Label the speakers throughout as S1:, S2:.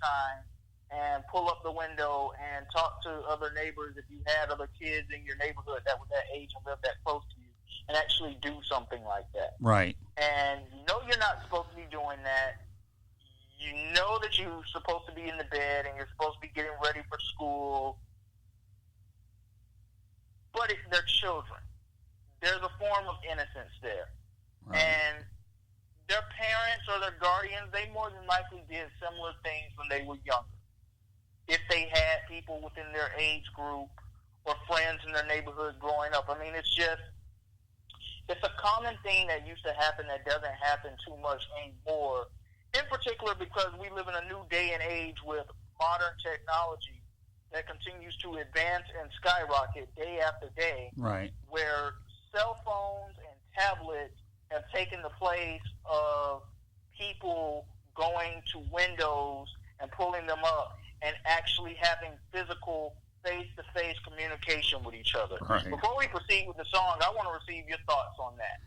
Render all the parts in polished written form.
S1: time and pull up the window and talk to other neighbors if you had other kids in your neighborhood that were that age and lived that close to you, and actually do something like that.
S2: Right.
S1: And you know you're not supposed to be doing that. You know that you're supposed to be in the bed and you're supposed to be getting ready for school. But they're children. There's a form of innocence there. Right. And their parents or their guardians, they more than likely did similar things when they were younger. If they had people within their age group or friends in their neighborhood growing up. I mean, it's a common thing that used to happen that doesn't happen too much anymore. In particular, because we live in a new day and age with modern technology that continues to advance and skyrocket day after day.
S2: Right.
S1: Where cell phones and tablets have taken the place of people going to windows and pulling them up and actually having physical face-to-face communication with each other.
S2: Right.
S1: Before we proceed with the song, I want to receive your thoughts on that.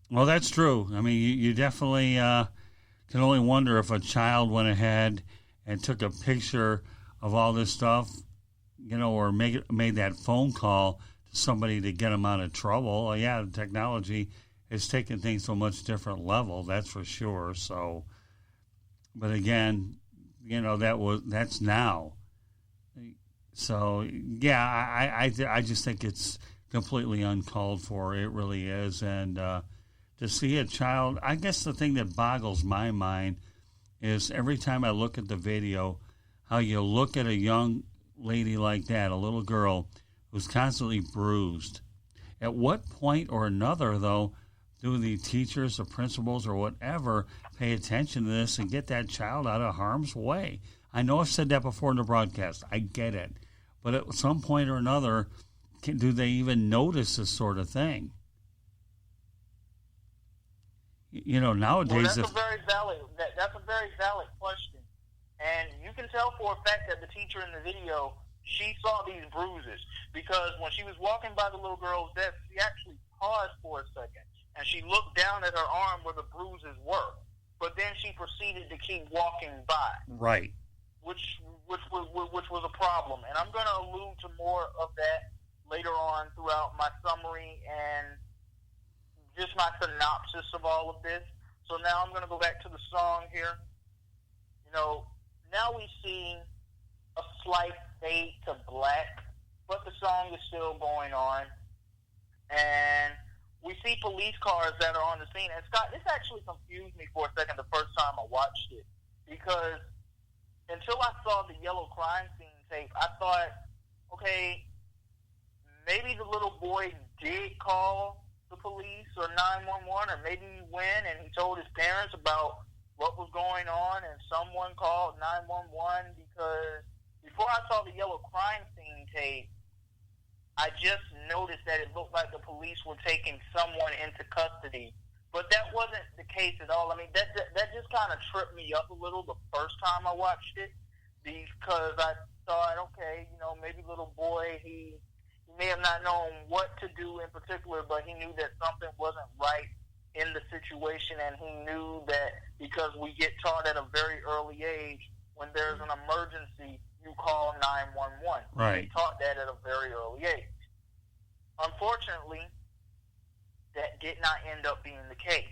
S2: Well, that's true. I mean, you definitely can only wonder if a child went ahead and took a picture of all this stuff, or made that phone call to somebody to get them out of trouble. Yeah, the technology has taken things to a much different level, that's for sure. So, but again, that's now. So, yeah, I just think it's completely uncalled for. It really is. And to see a child, I guess the thing that boggles my mind is every time I look at the video, how you look at a young lady like that, a little girl who's constantly bruised. At what point or another, though, do the teachers, the principals, or whatever pay attention to this and get that child out of harm's way? I know I've said that before in the broadcast. I get it. But at some point or another, do they even notice this sort of thing? Nowadays...
S1: Well, that's a very valid question. And you can tell for a fact that the teacher in the video, she saw these bruises. Because when she was walking by the little girl's desk, she actually paused for a second. And she looked down at her arm where the bruises were. But then she proceeded to keep walking by.
S2: Right.
S1: Which was a problem. And I'm going to allude to more of that later on throughout my summary and just my synopsis of all of this. So now I'm going to go back to the song here. Now we see a slight fade to black, but the song is still going on. And we see police cars that are on the scene. And Scott, this actually confused me for a second the first time I watched it. Because until I saw the yellow crime scene tape, I thought, okay, maybe the little boy did call the police or 911, or maybe he went and he told his parents about what was going on and someone called 911, because before I saw the yellow crime scene tape, I just noticed that it looked like the police were taking someone into custody. But that wasn't the case at all. I mean, that just kind of tripped me up a little the first time I watched it, because I thought, okay, maybe little boy, he may have not known what to do in particular, but he knew that something wasn't right in the situation, and he knew that because we get taught at a very early age, when there's an emergency, you call 911.
S2: Right.
S1: We taught that at a very early age. Unfortunately, that did not end up being the case,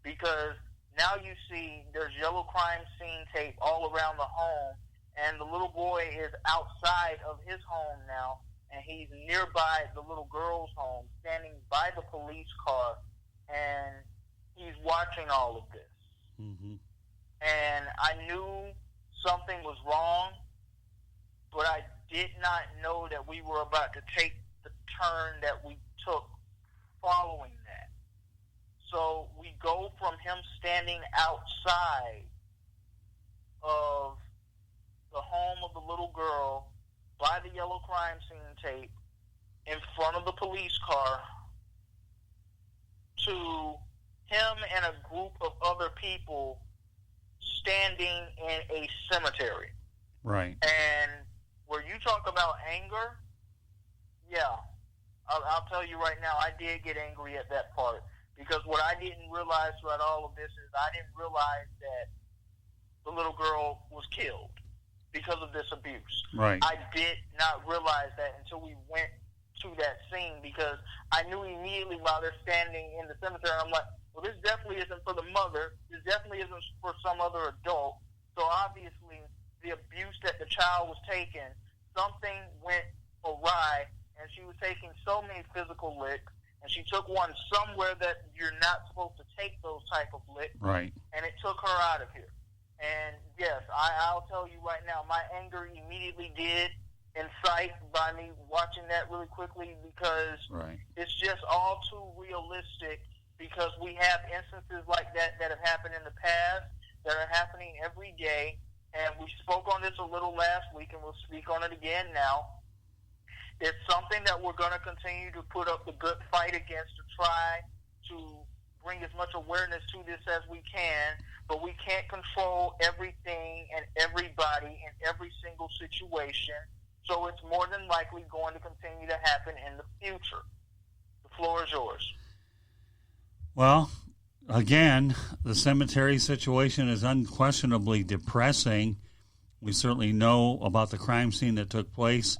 S1: because now you see there's yellow crime scene tape all around the home, and the little boy is outside of his home now, and he's nearby the little girl's home, standing by the police car, and he's watching all of this.
S2: Mm-hmm.
S1: And I knew something was wrong, but I did not know that we were about to take the turn that we took following that. So we go from him standing outside of the home of the little girl by the yellow crime scene tape in front of the police car to him and a group of other people standing in a cemetery.
S2: Right.
S1: And where you talk about anger, yeah, I'll tell you right now, I did get angry at that part, because what I didn't realize throughout all of this is I didn't realize that the little girl was killed because of this abuse.
S2: Right.
S1: I did not realize that until we went to that scene, because I knew immediately while they're standing in the cemetery, I'm like, well, this definitely isn't for the mother. This definitely isn't for some other adult. So obviously, the abuse that the child was taking, something went awry, and she was taking so many physical licks, and she took one somewhere that you're not supposed to take those type of licks,
S2: Right.
S1: and it took her out of here. And yes, I'll tell you right now, my anger immediately did incite by me watching that really quickly, because
S2: Right.
S1: it's just all too realistic, because we have instances like that that have happened in the past, that are happening every day, and we spoke on this a little last week, and we'll speak on it again now. It's something that we're going to continue to put up the good fight against, to try to bring as much awareness to this as we can, but we can't control everything and everybody in every single situation. So it's more than likely going to continue to happen in the future. The floor is yours.
S2: Well, again, the cemetery situation is unquestionably depressing. We certainly know about the crime scene that took place.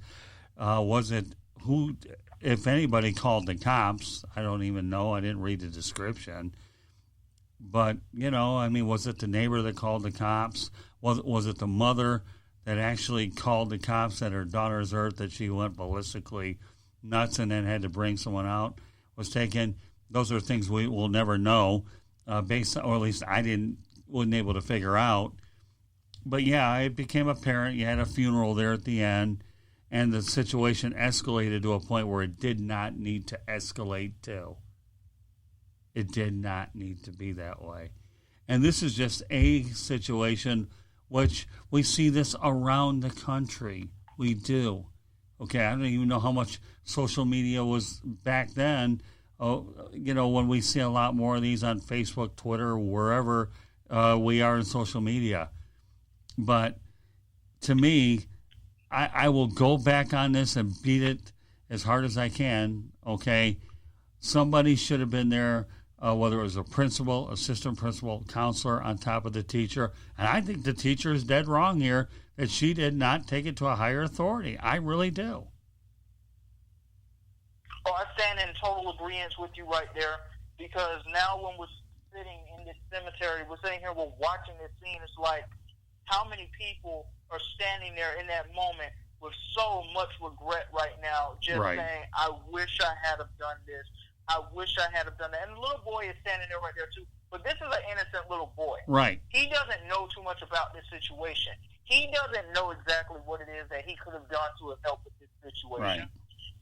S2: Was it who, if anybody, called the cops? I don't even know. I didn't read the description. But, was it the neighbor that called the cops? Was it the mother that actually called the cops that her daughter's hurt, that she went ballistically nuts and then had to bring someone out, was taken? Those are things we will never know, or at least I wasn't able to figure out. But yeah, it became apparent. You had a funeral there at the end, and the situation escalated to a point where it did not need to escalate to. It did not need to be that way. And this is just a situation which we see this around the country. We do. Okay, I don't even know how much social media was back then. When we see a lot more of these on Facebook, Twitter, wherever we are in social media. But to me, I will go back on this and beat it as hard as I can, okay? Somebody should have been there, whether it was a principal, assistant principal, counselor on top of the teacher. And I think the teacher is dead wrong here that she did not take it to a higher authority. I really do.
S1: Well, I stand in total agreement with you right there, because now when we're sitting in this cemetery, we're sitting here, we're watching this scene, it's like, how many people are standing there in that moment with so much regret right now, just saying, I wish I had have done this. I wish I had have done that. And the little boy is standing there right there, too. But this is an innocent little boy.
S2: Right.
S1: He doesn't know too much about this situation. He doesn't know exactly what it is that he could have done to have helped with this situation.
S2: Right.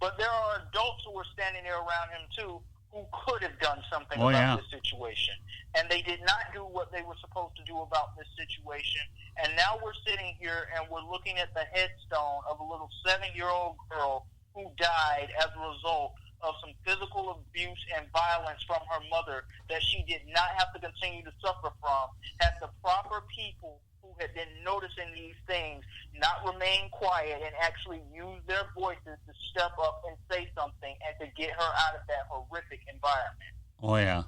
S1: But there are adults who are standing there around him, too, who could have done something about this situation. And they did not do what they were supposed to do about this situation. And now we're sitting here and we're looking at the headstone of a little 7-year-old girl who died as a result of some physical abuse and violence from her mother that she did not have to continue to suffer from, had the proper people who had been noticing these things not remain quiet and actually use their voices to step up and say something and to get her out of that horrific environment.
S2: Oh, yeah.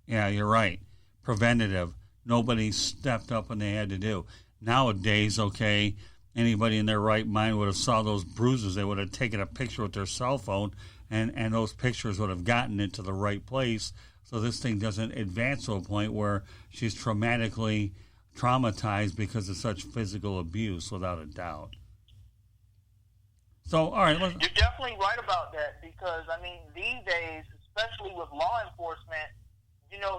S2: Yeah, you're right. Preventative. Nobody stepped up when they had to do. Nowadays, okay, anybody in their right mind would have saw those bruises. They would have taken a picture with their cell phone, and those pictures would have gotten into the right place, so this thing doesn't advance to a point where she's traumatized because of such physical abuse, without a doubt. So, all right.
S1: You're definitely right about that, because, these days, especially with law enforcement,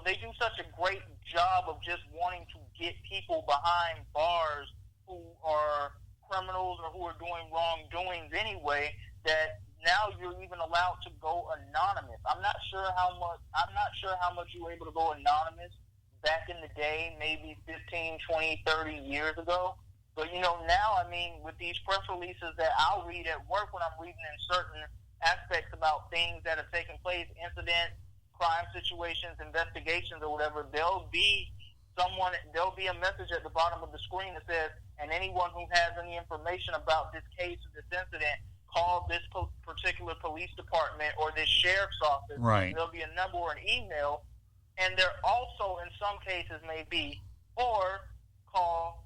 S1: they do such a great job of just wanting to get people behind bars who are criminals or who are doing wrongdoings anyway, that now you're even allowed to go anonymous. I'm not sure how much you were able to go anonymous back in the day, maybe 15, 20, 30 years ago. But, now, with these press releases that I'll read at work when I'm reading in certain aspects about things that have taken place, incidents, crime situations, investigations, or whatever, there'll be a message at the bottom of the screen that says, and anyone who has any information about this case or this incident, call this particular police department or this sheriff's office.
S2: Right.
S1: There'll be a number or an email, and there also, in some cases, may be, or call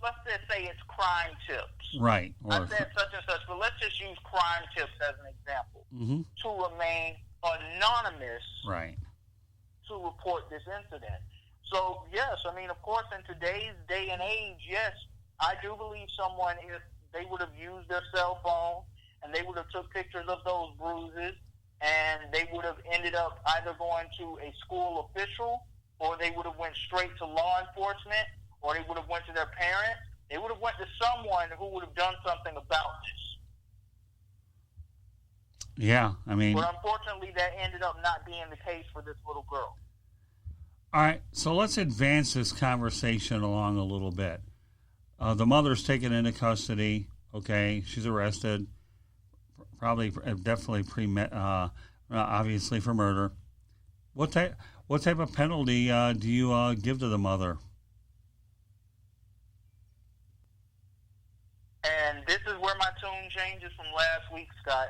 S1: let's just say it's crime tips.
S2: Right.
S1: I said such and such, but let's just use crime tips as an example to remain anonymous.
S2: Right.
S1: To report this incident. So yes, I mean, of course, in today's day and age, yes, I do believe someone, if they would have used their cell phone and they would have took pictures of those bruises, and they would have ended up either going to a school official, or they would have went straight to law enforcement, or they would have went to their parents. They would have went to someone who would have done something about this.
S2: Yeah, I mean...
S1: But unfortunately, that ended up not being the case for this little girl.
S2: All right, so let's advance this conversation along a little bit. The mother's taken into custody. Okay, she's arrested. Probably, definitely obviously for murder. What type of penalty do you give to the mother?
S1: And this is where my tune changes from last week, Scott.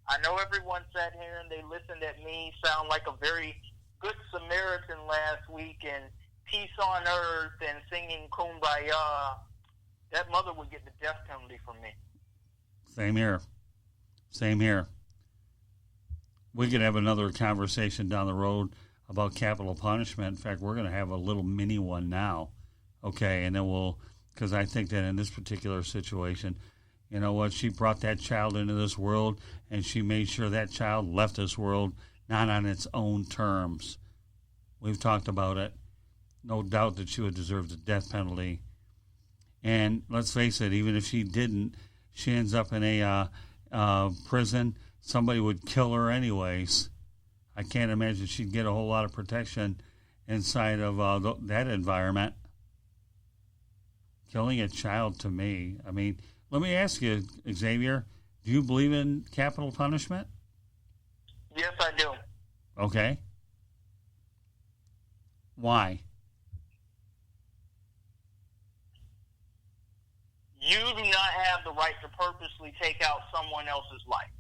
S1: I know everyone sat here and they listened at me sound like a very good Samaritan last week and peace on earth and singing Kumbaya. That mother would get the death penalty from me.
S2: Same here. Same here. We could have another conversation down the road about capital punishment. In fact, we're going to have a little mini one now. Okay, and then because I think that in this particular situation, you know what, she brought that child into this world, and she made sure that child left this world not on its own terms. We've talked about it. No doubt that she would deserve the death penalty. And let's face it, even if she didn't, she ends up in a prison. Somebody would kill her anyways. I can't imagine she'd get a whole lot of protection inside of that environment. Killing a child, to me, I mean, let me ask you, Xavier, do you believe in capital punishment?
S1: Yes, I do.
S2: Okay. Why?
S1: You do not have the right to purposely take out someone else's life.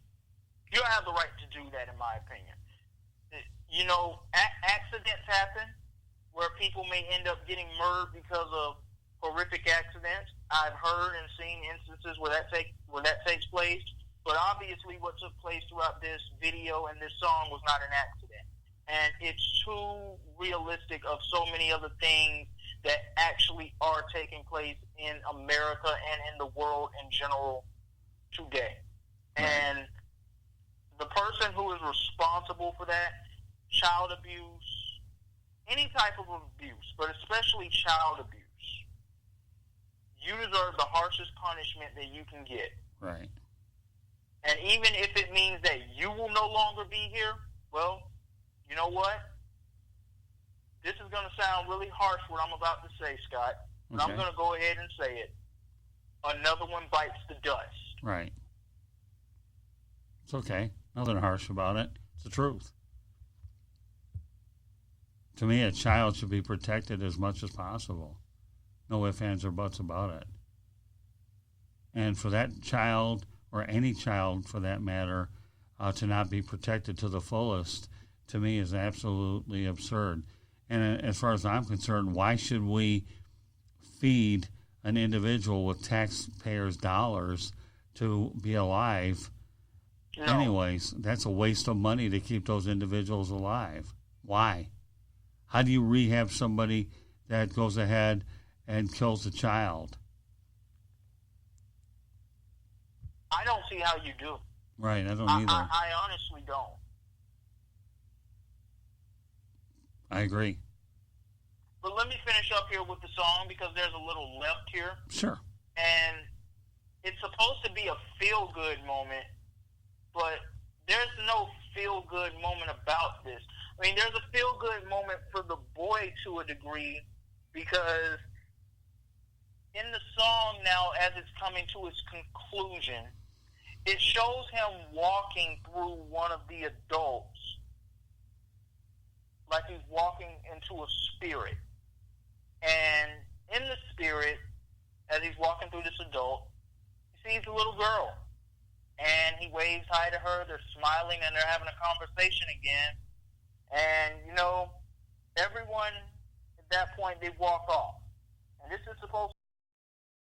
S1: You don't have the right to do that, in my opinion. You know, accidents happen where people may end up getting murdered because of horrific accidents. I've heard and seen instances where that takes place, but obviously what took place throughout this video and this song was not an accident. And it's too realistic of so many other things that actually are taking place in America and in the world in general today. Right. And the person who is responsible for that, child abuse, any type of abuse, but especially child abuse, you deserve the harshest punishment that you can get.
S2: Right.
S1: And even if it means that you will no longer be here, well, you know what? This is going to sound really harsh, what I'm about to say, Scott. But okay. I'm going to go ahead and say it. Another one bites the dust.
S2: Right. It's okay. Nothing harsh about it. It's the truth. To me, a child should be protected as much as possible. No ifs, ands, or buts about it. And for that child, or any child for that matter, to not be protected to the fullest, to me is absolutely absurd. And as far as I'm concerned, why should we feed an individual with taxpayers' dollars to be alive?
S1: No.
S2: Anyways, that's a waste of money to keep those individuals alive. Why? How do you rehab somebody that goes ahead and kills a child?
S1: I don't see how you do.
S2: Right, I don't either.
S1: I honestly don't.
S2: I agree.
S1: But let me finish up here with the song because there's a little left here.
S2: Sure.
S1: And it's supposed to be a feel-good moment, but there's no feel-good moment about this. I mean, there's a feel-good moment for the boy to a degree because in the song now, as it's coming to its conclusion, it shows him walking through one of the adults like he's walking into a spirit. And in the spirit, as he's walking through this adult, he sees a little girl. And he waves hi to her. They're smiling and they're having a conversation again. And, you know, everyone at that point, they walk off. And this is supposed